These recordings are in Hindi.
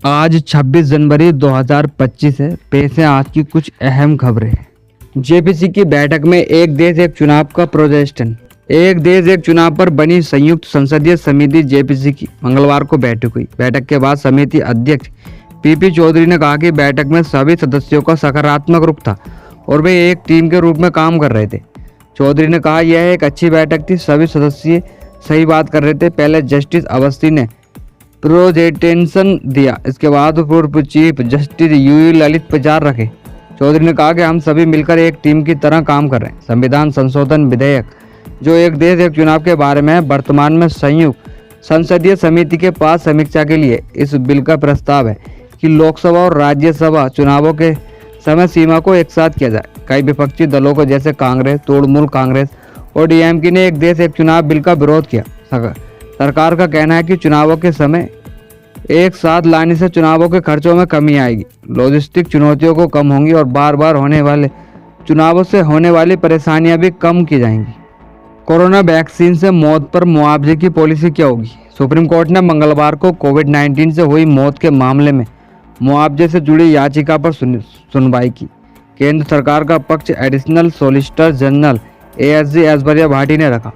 आज 26 जनवरी 2025 है। पेश है आज की कुछ अहम खबरें। जेपीसी की बैठक में एक देश एक चुनाव का प्रोजेस्टन। एक देश एक चुनाव पर बनी संयुक्त संसदीय समिति जेपीसी की मंगलवार को बैठक हुई। बैठक के बाद समिति अध्यक्ष पीपी चौधरी ने कहा कि बैठक में सभी सदस्यों का सकारात्मक रुख था और वे एक टीम के रूप में काम कर रहे थे। चौधरी ने कहा, यह एक अच्छी बैठक थी, सभी सदस्य सही बात कर रहे थे। पहले जस्टिस अवस्थी ने प्रोजेटेंशन दिया, इसके बाद पूर्व चीफ जस्टिस यूयू ललित विचार रखे। चौधरी ने कहा कि हम सभी मिलकर एक टीम की तरह काम कर रहे हैं। संविधान संशोधन विधेयक जो एक देश एक चुनाव के बारे में है, वर्तमान में संयुक्त संसदीय समिति के पास समीक्षा के लिए इस बिल का प्रस्ताव है कि लोकसभा और राज्यसभा चुनावों के समय सीमा को एक साथ किया जाए। कई विपक्षी दलों को जैसे कांग्रेस, तृणमूल कांग्रेस और डीएमके ने एक देश एक चुनाव बिल का विरोध किया। सरकार का कहना है कि चुनावों के समय एक साथ लाने से चुनावों के खर्चों में कमी आएगी, लॉजिस्टिक चुनौतियों को कम होंगी और बार बार होने वाले चुनावों से होने वाली परेशानियां भी कम की जाएंगी। कोरोना वैक्सीन से मौत पर मुआवजे की पॉलिसी क्या होगी? सुप्रीम कोर्ट ने मंगलवार को कोविड-19 से हुई मौत के मामले में मुआवजे से जुड़ी याचिका पर सुनवाई की। केंद्र सरकार का पक्ष additional solicitor general ASG Aishwarya Bhati ने रखा।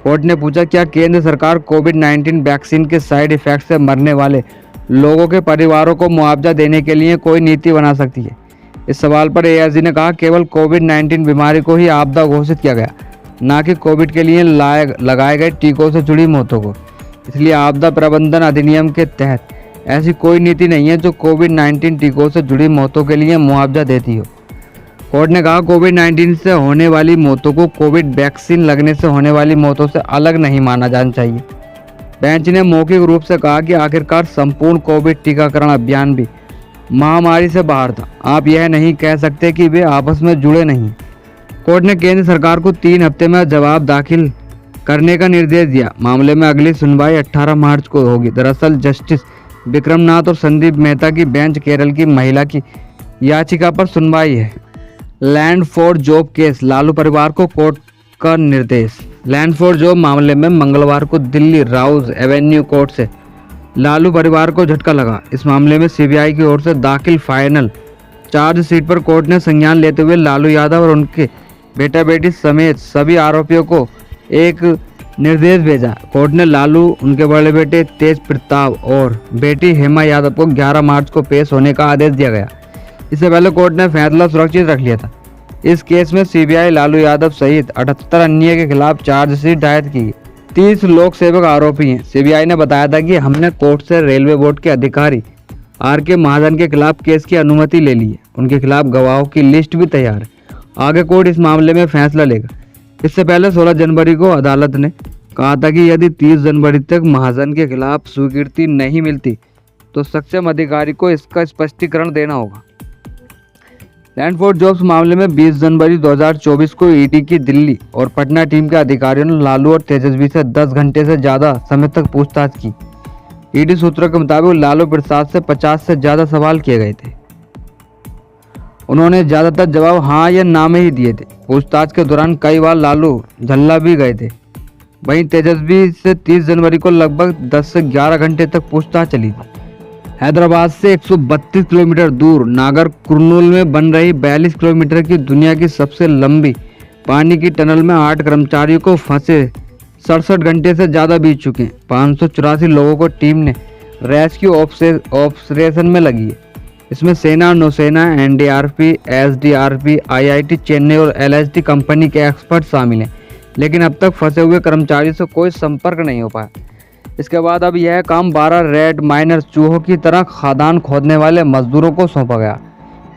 कोर्ट ने पूछा, क्या केंद्र सरकार कोविड-19 वैक्सीन के साइड इफेक्ट से मरने वाले लोगों के परिवारों को मुआवजा देने के लिए कोई नीति बना सकती है? इस सवाल पर एएसजी ने कहा, केवल कोविड-19 बीमारी को ही आपदा घोषित किया गया, न कि कोविड के लिए लगाए गए टीकों से जुड़ी मौतों को। इसलिए आपदा प्रबंधन अधिनियम के तहत ऐसी कोई नीति नहीं है जो कोविड-19 टीकों से जुड़ी मौतों के लिए मुआवजा देती हो। कोर्ट ने कहा, कोविड-19 से होने वाली मौतों को कोविड वैक्सीन लगने से होने वाली मौतों से अलग नहीं माना जाना चाहिए। बेंच ने मौखिक रूप से कहा कि आखिरकार संपूर्ण कोविड टीकाकरण अभियान भी महामारी से बाहर था। आप यह नहीं कह सकते कि वे आपस में जुड़े नहीं। कोर्ट ने केंद्र सरकार को 3 हफ्ते में जवाब दाखिल करने का निर्देश दिया। मामले में अगली सुनवाई 18 मार्च को होगी। दरअसल जस्टिस विक्रमनाथ और संदीप मेहता की बेंच केरल की महिला की याचिका पर सुनवाई है। Land for job case, Lalu परिवार को कोर्ट का निर्देश। लैंड फॉर जॉब मामले में मंगलवार को दिल्ली राउज एवेन्यू कोर्ट से लालू परिवार को झटका लगा। इस मामले में सीबीआई की ओर से दाखिल फाइनल चार्जशीट पर कोर्ट ने संज्ञान लेते हुए लालू यादव और उनके बेटा बेटी समेत सभी आरोपियों को एक निर्देश भेजा। कोर्ट ने लालू, उनके बड़े बेटे तेज प्रताप और बेटी हेमा यादव को 11 मार्च को पेश होने का आदेश दिया गया। इससे पहले कोर्ट ने फैसला सुरक्षित रख लिया था। इस केस में सीबीआई लालू यादव सहित 78 अन्य के खिलाफ चार्जशीट दायर की। 30 लोक सेवक आरोपी हैं। सीबीआई ने बताया था कि हमने कोर्ट से रेलवे बोर्ड के अधिकारी आर.के. महाजन के खिलाफ केस की अनुमति ले ली है। उनके खिलाफ गवाहों की लिस्ट भी तैयार है। आगे कोर्ट इस मामले में फैसला लेगा। इससे पहले 16 जनवरी को अदालत ने कहा था कि यदि 30 जनवरी तक महाजन के खिलाफ स्वीकृति नहीं मिलती तो सक्षम अधिकारी को इसका स्पष्टीकरण देना होगा। लैंड फॉर जॉब्स मामले में 20 जनवरी 2024 को ईडी की दिल्ली और पटना टीम के अधिकारियों ने लालू और तेजस्वी से 10 घंटे से ज़्यादा समय तक पूछताछ की। ईडी सूत्रों के मुताबिक लालू प्रसाद से 50 से ज़्यादा सवाल किए गए थे। उन्होंने ज़्यादातर जवाब हाँ या ना में ही दिए थे। पूछताछ के दौरान कई बार लालू झल्ला भी गए थे। वहीं तेजस्वी से 30 जनवरी को लगभग 10 से 11 घंटे तक पूछताछ चली थी। हैदराबाद से 132 किलोमीटर दूर नागर कुर्नूल में बन रही 42 किलोमीटर की दुनिया की सबसे लंबी पानी की टनल में 8 कर्मचारियों को फंसे 67 घंटे से ज़्यादा बीत चुके हैं। 584 लोगों को टीम ने रेस्क्यू ऑपरेशन में लगी है। इसमें सेना, नौसेना, एनडीआरएफ, एसडीआरएफ, आईआईटी चेन्नई और एलएचटी कंपनी के एक्सपर्ट शामिल हैं, लेकिन अब तक फंसे हुए कर्मचारियों से कोई संपर्क नहीं हो पाया। इसके बाद अब यह काम 12 रेड माइनर चूहों की तरह खदान खोदने वाले मजदूरों को सौंपा गया।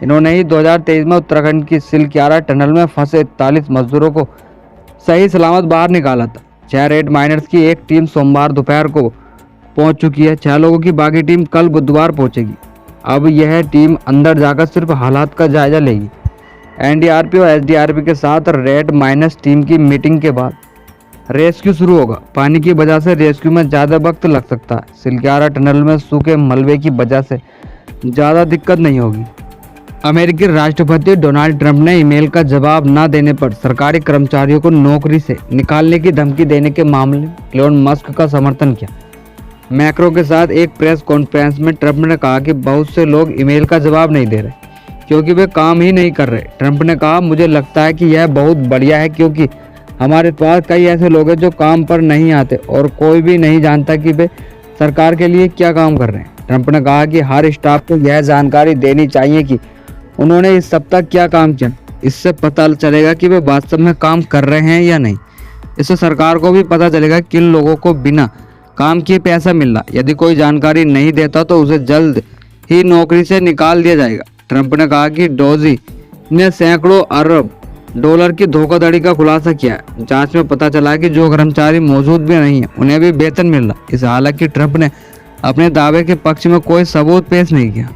इन्होंने ही 2023 में उत्तराखंड की सिलक्यारा टनल में फंसे 41 मजदूरों को सही सलामत बाहर निकाला था। 6 रेड माइनर्स की एक टीम सोमवार दोपहर को पहुंच चुकी है। 6 लोगों की बाकी टीम कल बुधवार पहुंचेगी। अब यह टीम अंदर जाकर सिर्फ हालात का जायजा लेगी। एनडीआरएफ और एसडीआरएफ के साथ रेड माइनस टीम की मीटिंग के बाद रेस्क्यू शुरू होगा। पानी की वजह से रेस्क्यू में ज़्यादा वक्त लग सकता है। सिलक्यारा टनल में सूखे मलबे की वजह से ज़्यादा दिक्कत नहीं होगी। अमेरिकी राष्ट्रपति डोनाल्ड ट्रंप ने ईमेल का जवाब न देने पर सरकारी कर्मचारियों को नौकरी से निकालने की धमकी देने के मामले में एलोन मस्क का समर्थन किया। मैक्रो के साथ एक प्रेस कॉन्फ्रेंस में ट्रंप ने कहा कि बहुत से लोग ईमेल का जवाब नहीं दे रहे क्योंकि वे काम ही नहीं कर रहे। ट्रंप ने कहा, मुझे लगता है कि यह बहुत बढ़िया है क्योंकि हमारे पास कई ऐसे लोग हैं जो काम पर नहीं आते और कोई भी नहीं जानता कि वे सरकार के लिए क्या काम कर रहे हैं। ट्रंप ने कहा कि हर स्टाफ को यह जानकारी देनी चाहिए कि उन्होंने इस सप्ताह क्या काम किया। इससे पता चलेगा कि वे वास्तव में काम कर रहे हैं या नहीं। इससे सरकार को भी पता चलेगा किन लोगों को बिना काम किए पैसा मिल रहा। यदि कोई जानकारी नहीं देता तो उसे जल्द ही नौकरी से निकाल दिया जाएगा। ट्रंप ने कहा कि डोजी ने सैकड़ों अरब डॉलर की धोखाधड़ी का खुलासा किया है। जांच में पता चला कि जो कर्मचारी मौजूद भी नहीं है उन्हें भी वेतन मिल रहा। इस हालांकि ट्रंप ने अपने दावे के पक्ष में कोई सबूत पेश नहीं किया।